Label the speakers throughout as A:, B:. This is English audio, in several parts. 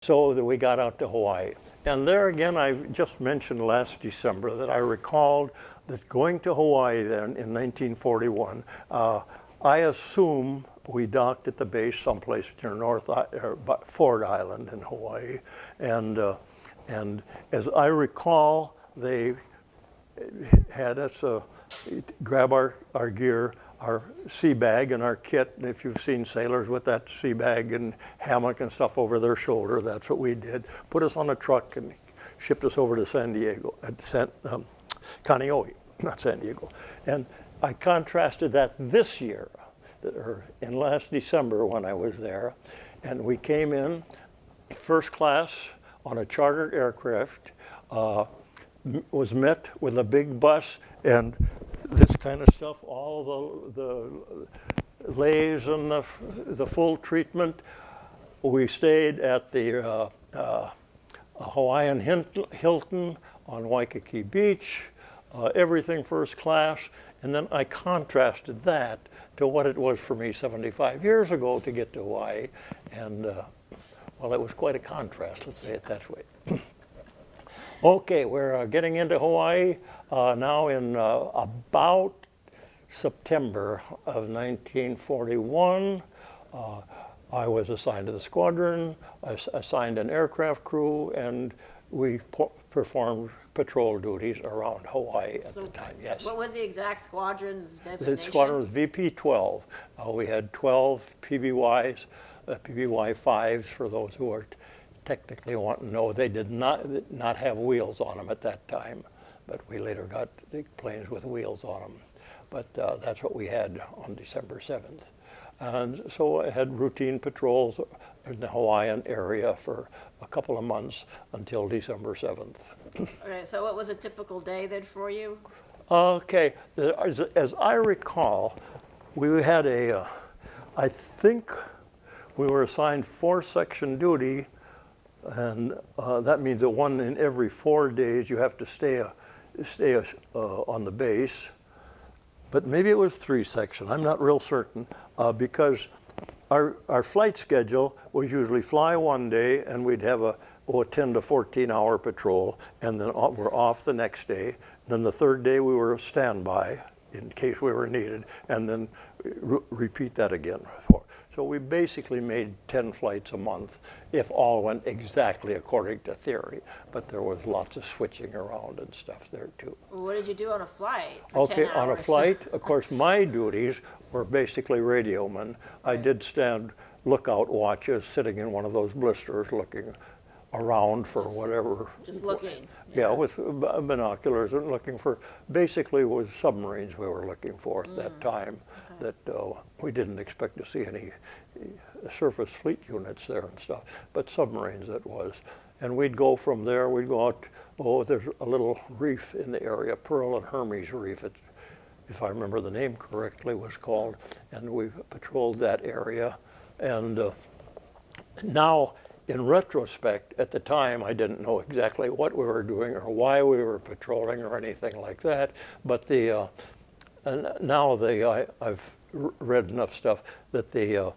A: So that we got out to Hawaii. And there again, I just mentioned last December that I recalled that going to Hawaii then in 1941, I assume we docked at the base someplace near Ford Island in Hawaii. And as I recall, they had us grab our gear, our sea bag and our kit. And if you've seen sailors with that sea bag and hammock and stuff over their shoulder, that's what we did. Put us on a truck and shipped us over to San Diego, Kaneohe, not San Diego. And I contrasted that this year, or in last December when I was there, and we came in first class on a chartered aircraft, was met with a big bus and this kind of stuff, all the lays and the full treatment. We stayed at the Hawaiian Hilton on Waikiki Beach, everything first class. And then I contrasted that to what it was for me 75 years ago to get to Hawaii. And well, it was quite a contrast, let's say it that way. Okay, we're getting into Hawaii now in about September of 1941. I was assigned to the squadron, assigned an aircraft crew, and we performed patrol duties around Hawaii at the time, yes.
B: What was the exact squadron's designation?
A: The squadron was VP-12. We had 12 PBYs, PBY-5s for those who are technically want to know. They did not have wheels on them at that time, but we later got the planes with wheels on them. But that's what we had on December 7th. And so I had routine patrols in the Hawaiian area for a couple of months until December 7th.
B: Okay, so what was a typical day then for you?
A: Okay, as I recall, we had I think we were assigned 4-section duty, and that means that one in every 4 days you have to stay on the base. But maybe it was 3-section, I'm not real certain, because our flight schedule was usually fly one day and we'd have a 10 to 14 hour patrol, and then we're off the next day. And then the third day we were standby in case we were needed, and then repeat that again. So we basically made 10 flights a month if all went exactly according to theory, but there was lots of switching around and stuff there too.
B: What did you do on a flight for 10 hours?
A: On a flight, of course, my duties were basically radioman. I did stand lookout watches sitting in one of those blisters looking around for whatever.
B: Just looking.
A: Yeah, with binoculars and looking for, basically it was submarines we were looking for at that time. Okay. That we didn't expect to see any surface fleet units there and stuff, but submarines it was. And we'd go from there, we'd go out, there's a little reef in the area, Pearl and Hermes Reef, if I remember the name correctly, was called, and we patrolled that area. And now, in retrospect, at the time, I didn't know exactly what we were doing or why we were patrolling or anything like that. But I've read enough stuff that the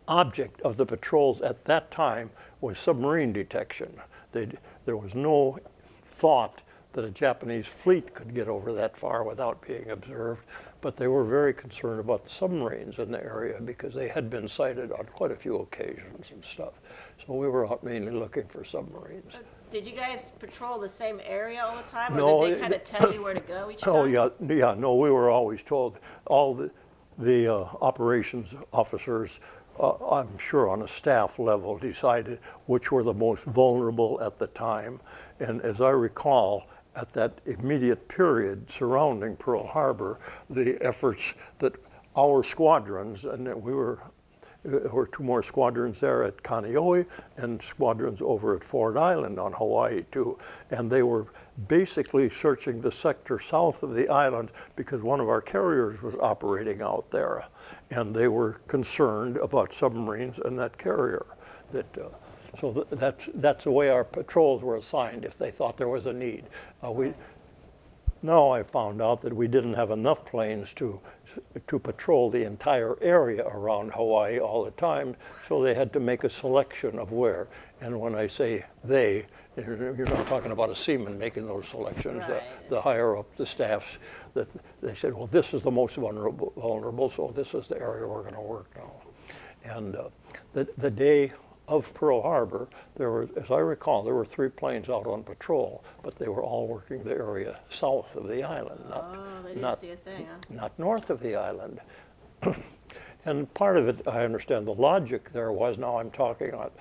A: object of the patrols at that time was submarine detection. There was no thought that a Japanese fleet could get over that far without being observed, but they were very concerned about the submarines in the area because they had been sighted on quite a few occasions and stuff. So we were out mainly looking for submarines.
B: Did you guys patrol the same area all the time, or
A: No,
B: did they kind of tell you where to go each time?
A: Oh yeah, no, we were always told. All the operations officers, I'm sure on a staff level, decided which were the most vulnerable at the time. And as I recall, at that immediate period surrounding Pearl Harbor, the efforts that our squadrons, and there were 2 more squadrons there at Kaneohe and squadrons over at Ford Island on Hawaii too. And they were basically searching the sector south of the island because one of our carriers was operating out there. And they were concerned about submarines and that carrier. So that's the way our patrols were assigned if they thought there was a need. now I found out that we didn't have enough planes to patrol the entire area around Hawaii all the time, so they had to make a selection of where. And when I say they, you're not talking about a seaman making those selections.
B: Right.
A: The higher up the staffs, that they said, well, this is the most vulnerable, so this is the area we're going to work now. And the day of Pearl Harbor, there were, as I recall, there were 3 planes out on patrol, but they were all working the area south of the island,
B: They didn't see a thing, huh?
A: not north of the island. And part of it, I understand the logic there was, now I'm talking about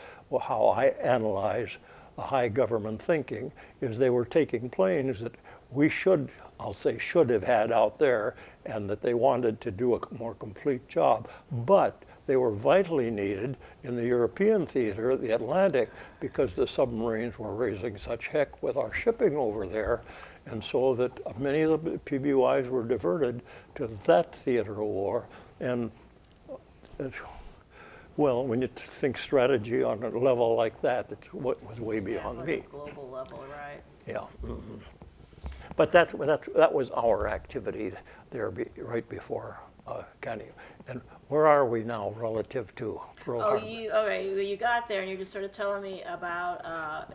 A: how I analyze a high government thinking, is they were taking planes that we should, I'll say should have had out there, and that they wanted to do a more complete job, but they were vitally needed in the European theater, the Atlantic, because the submarines were raising such heck with our shipping over there, and so that many of the PBYs were diverted to that theater of war. And well, when you think strategy on a level like that, it's what was way beyond
B: like
A: me.
B: a global level, right?
A: Yeah. But that was our activity there right before Kaneohe. And where are we now relative to Pearl Harbor?
B: You got there and you're just sort of telling me about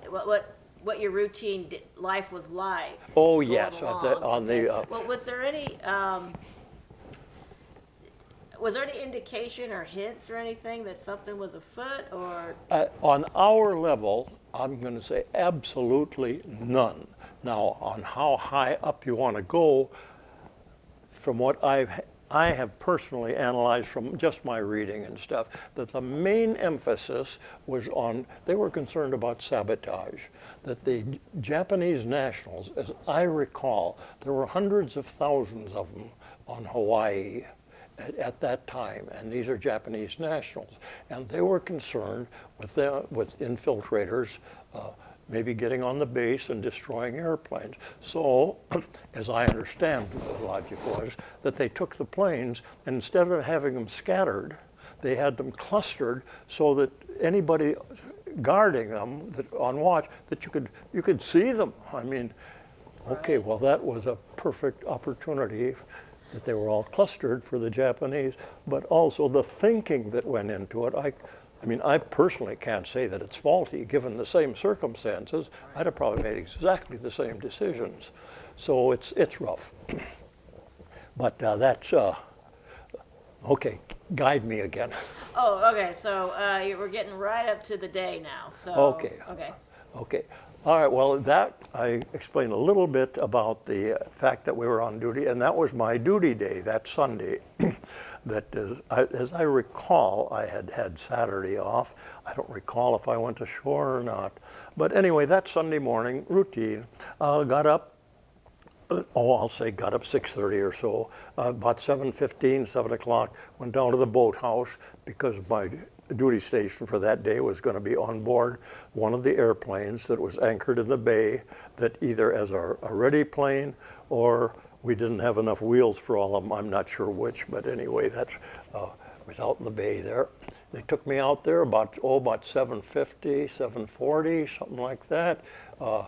B: what your routine life was like.
A: Oh,
B: going
A: yes,
B: along. Well, was there any indication or hints or anything that something was afoot, or?
A: On our level, I'm going to say absolutely none. Now, on how high up you want to go, from what I have personally analyzed from just my reading and stuff, that the main emphasis was on, they were concerned about sabotage, that the Japanese nationals, as I recall, there were hundreds of thousands of them on Hawaii at that time, and these are Japanese nationals, and they were concerned with infiltrators maybe getting on the base and destroying airplanes. So, as I understand, the logic was that they took the planes, and instead of having them scattered, they had them clustered so that anybody guarding them on watch, that you could see them. I mean, okay, well, that was a perfect opportunity that they were all clustered for the Japanese, but also the thinking that went into it. I mean, I personally can't say that it's faulty. Given the same circumstances, I'd have probably made exactly the same decisions. So it's rough. But that's, okay, guide me again.
B: Oh, okay, so we're getting right up to the day now, so. Okay.
A: All right, well, that I explained a little bit about the fact that we were on duty, and that was my duty day, that Sunday. As I recall, I had Saturday off. I don't recall if I went ashore or not. But anyway, that Sunday morning, routine, got up, I'll say got up 6:30 or so, about 7:15, 7 o'clock, went down to the boathouse because my duty station for that day was going to be on board one of the airplanes that was anchored in the bay, that either as a ready plane or we didn't have enough wheels for all of them. I'm not sure which, but anyway, that was out in the bay there. They took me out there about 7:50, 7:40, something like that. I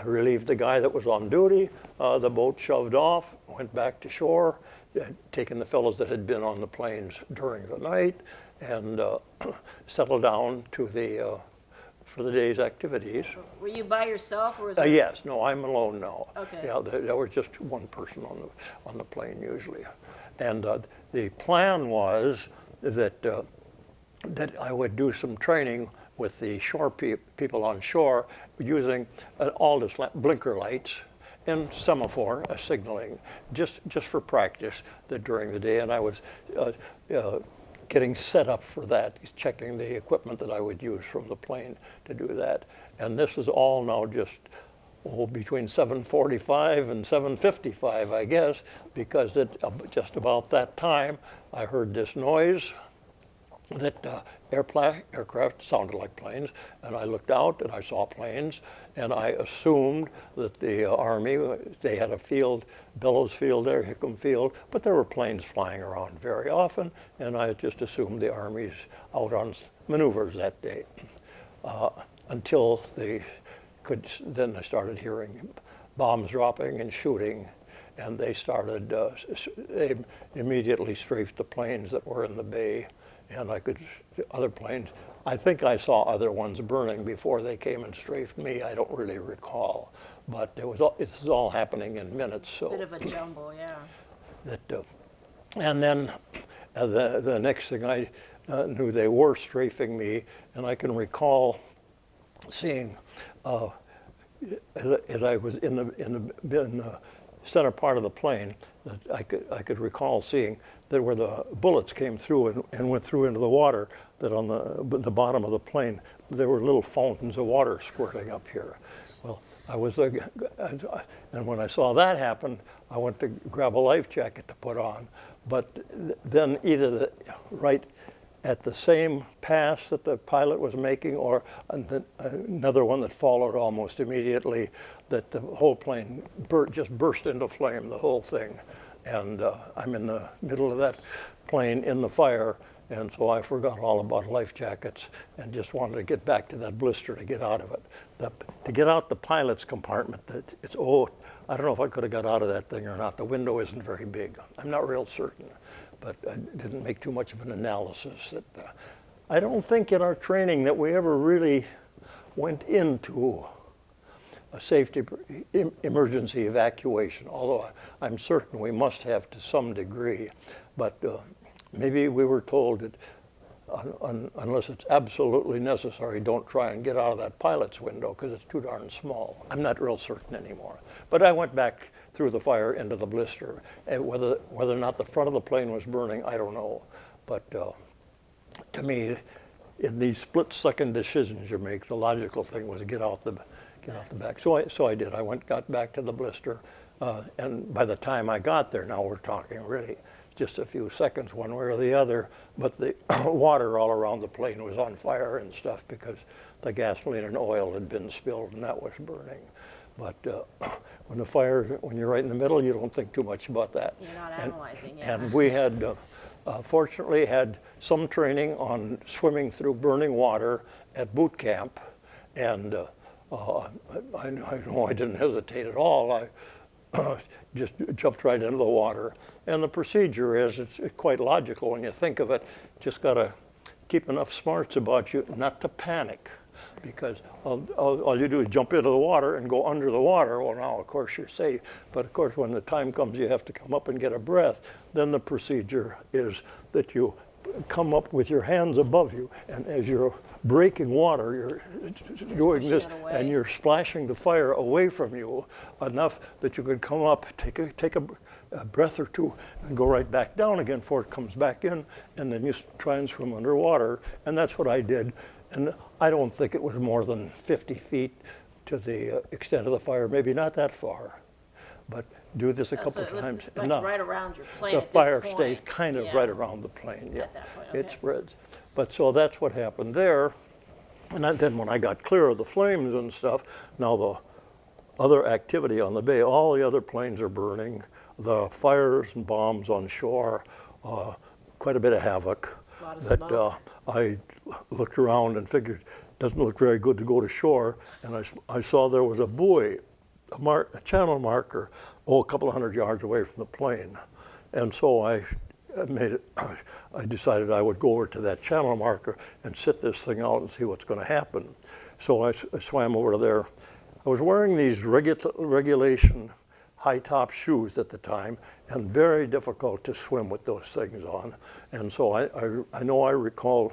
A: relieved the guy that was on duty. The boat shoved off, went back to shore, taken the fellows that had been on the planes during the night, and settled down to for the day's activities.
B: Were you by yourself, or was there?
A: Yes, no, I'm alone now.
B: Okay.
A: Yeah, there was just one person on the plane usually, and the plan was that I would do some training with the shore people on shore using Aldous blinker lights and semaphore signaling, just for practice during the day, and I was getting set up for that, checking the equipment that I would use from the plane to do that. And this is all now just between 7:45 and 7:55, I guess, because just about that time I heard this noise that aircraft sounded like planes, and I looked out and I saw planes, and I assumed that the Army, they had a field, Bellows Field there, Hickam Field, but there were planes flying around very often, and I just assumed the Army's out on maneuvers that day, until then I started hearing bombs dropping and shooting, and they started, they immediately strafed the planes that were in the bay, and other planes, I think I saw other ones burning before they came and strafed me. I don't really recall, but it was all happening in minutes. So
B: Bit of a jumble, yeah.
A: And then the next thing I knew, they were strafing me, and I can recall seeing, as I was in the center part of the plane, that I could recall seeing that where the bullets came through and went through into the water, that on the bottom of the plane there were little fountains of water squirting up here. Well, and when I saw that happen, I went to grab a life jacket to put on, but then either right at the same pass that the pilot was making, or another one that followed almost immediately, that the whole plane just burst into flame, the whole thing. And I'm in the middle of that plane in the fire, and so I forgot all about life jackets and just wanted to get back to that blister to get out of it. To get out the pilot's compartment, I don't know if I could have got out of that thing or not. The window isn't very big. I'm not real certain, but I didn't make too much of an analysis. I don't think in our training that we ever really went into a safety emergency evacuation, although I'm certain we must have to some degree. But maybe we were told that unless it's absolutely necessary, don't try and get out of that pilot's window because it's too darn small. I'm not real certain anymore. But I went back through the fire into the blister. And whether or not the front of the plane was burning, I don't know. But to me, in these split-second decisions you make, the logical thing was to get out the back. So I did. Got back to the blister, and by the time I got there, now we're talking really just a few seconds one way or the other, but the water all around the plane was on fire and stuff because the gasoline and oil had been spilled and that was burning. But when you're right in the middle, you don't think too much about that.
B: You're not analyzing, yeah.
A: And we had, fortunately, had some training on swimming through burning water at boot camp, and I know I didn't hesitate at all. I just jumped right into the water. And the procedure is, it's quite logical when you think of it. Just got to keep enough smarts about you not to panic, because all you do is jump into the water and go under the water. Well, now, of course, you're safe. But, of course, when the time comes you have to come up and get a breath, then the procedure is that you come up with your hands above you, and as you're breaking water, you're doing this, and you're splashing the fire away from you enough that you can come up, take a breath or two, and go right back down again before it comes back in, and then you try and swim underwater. And that's what I did. And I don't think it was more than 50 feet to the extent of the fire, maybe not that far. But do this a couple of times.
B: Like right around your plane.
A: The fire stays kind of right around the plane. Yeah,
B: at that point, okay.
A: It spreads. But so that's what happened there. And then when I got clear of the flames and stuff, now the other activity on the bay, all the other planes are burning. The fires and bombs on shore, quite a bit of havoc.
B: A lot of smoke.
A: I looked around and figured doesn't look very good to go to shore. And I saw there was a buoy, a channel marker, a couple of 100 yards away from the plane. And so I decided I would go over to that channel marker and sit this thing out and see what's going to happen. So I swam over there. I was wearing these regulation high-top shoes at the time, and very difficult to swim with those things on. And so I know I recall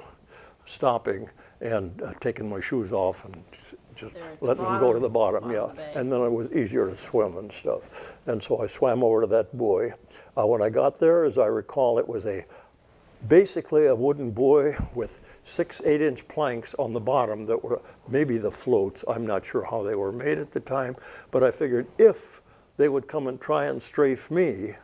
A: stopping and taking my shoes off and just letting them go to the bottom, yeah. And then it was easier to swim and stuff. And so I swam over to that buoy. When I got there, as I recall, it was basically a wooden buoy with 6 8-inch planks on the bottom that were maybe the floats. I'm not sure how they were made at the time, but I figured if they would come and try and strafe me,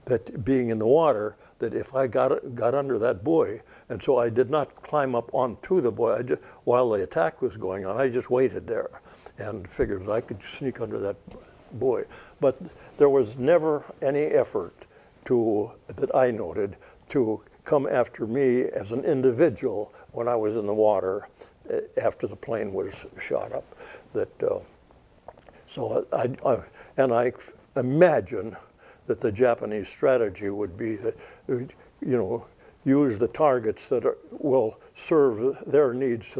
A: that being in the water, that if I got under that buoy, and so I did not climb up onto the buoy. While the attack was going on, I just waited there and figured I could sneak under that buoy. But there was never any effort that I noted to come after me as an individual when I was in the water after the plane was shot up. So And I imagine that the Japanese strategy would be that, use the targets that will serve their needs to